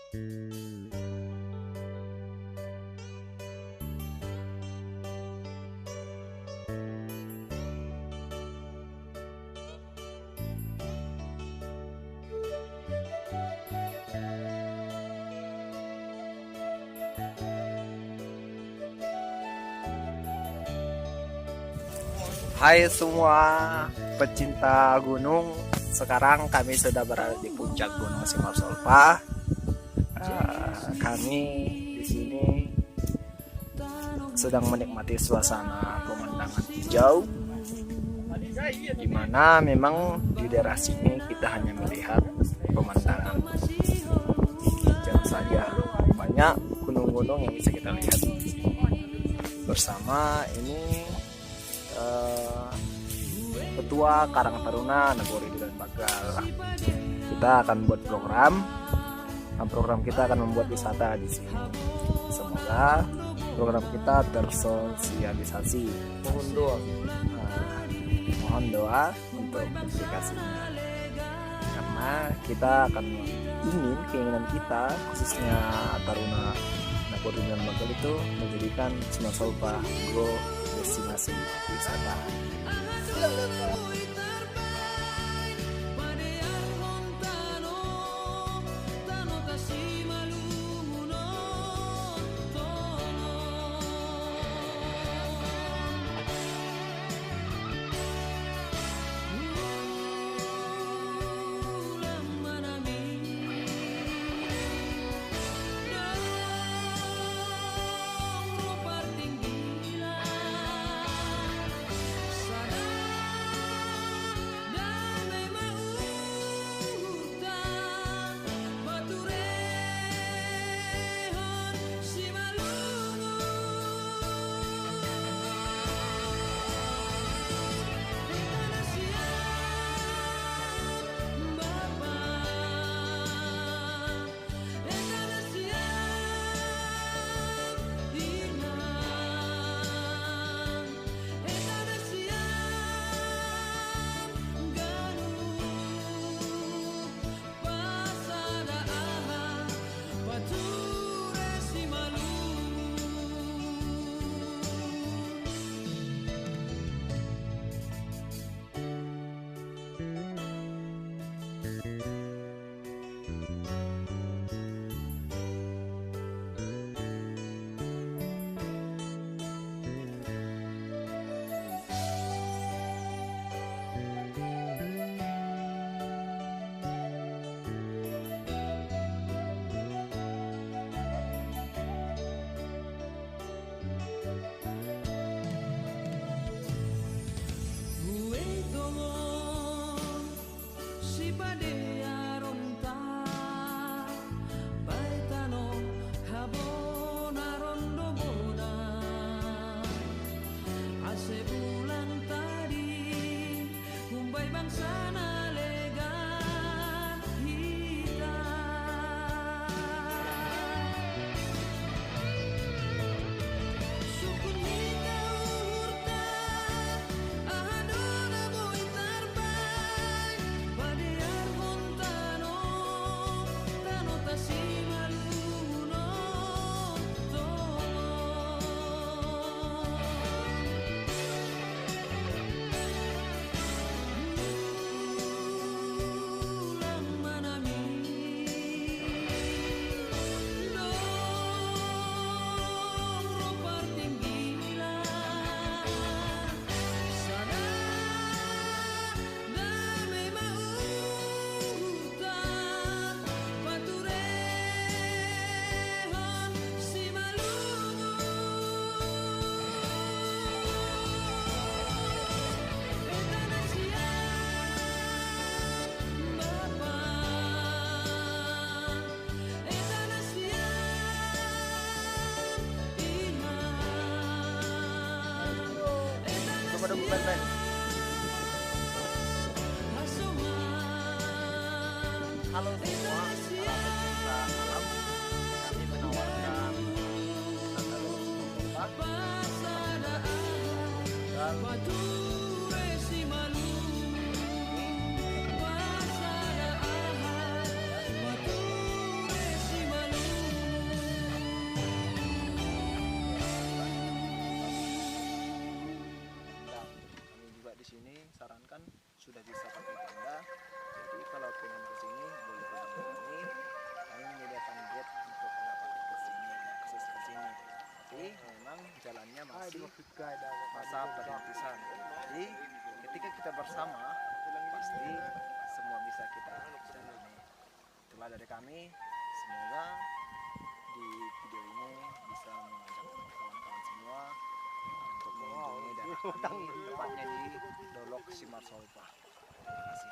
Hai semua pecinta gunung, sekarang kami sudah berada di puncak Gunung Simalsolpa. Kami di sini sedang menikmati suasana pemandangan hijau, di mana memang di daerah sini kita hanya melihat pemandangan hijau saja. Banyak gunung-gunung yang bisa kita lihat bersama ini. Ketua Karang Taruna Nagori dan Bagal. Kita akan buat program kita akan membuat wisata di sini. Semoga program kita tersosialisasi. Mohon doa untuk publikasinya, karena kita akan keinginan kita khususnya Taruna Nagori dan Bagal itu menjadikan Simalsolpa destinasi wisata. Halo semua, para pecinta alam. Kami menawarkan wisata Gunung Simalsolpa sudah bisa pakai tanda. Jadi kalau pengen ke sini boleh hubungi kami menyediakan gate untuk dapat ke sini, akses ke sini. Tapi memang jalannya masih masa perintisan. Jadi ketika kita bersama pasti semua bisa kita jalani. Itulah dari kami. Semoga di video ini bisa mengajak kawan-kawan semua untuk mengunjungi daerah kami, tepatnya di Dolok Simarsolpa. Terima kasih.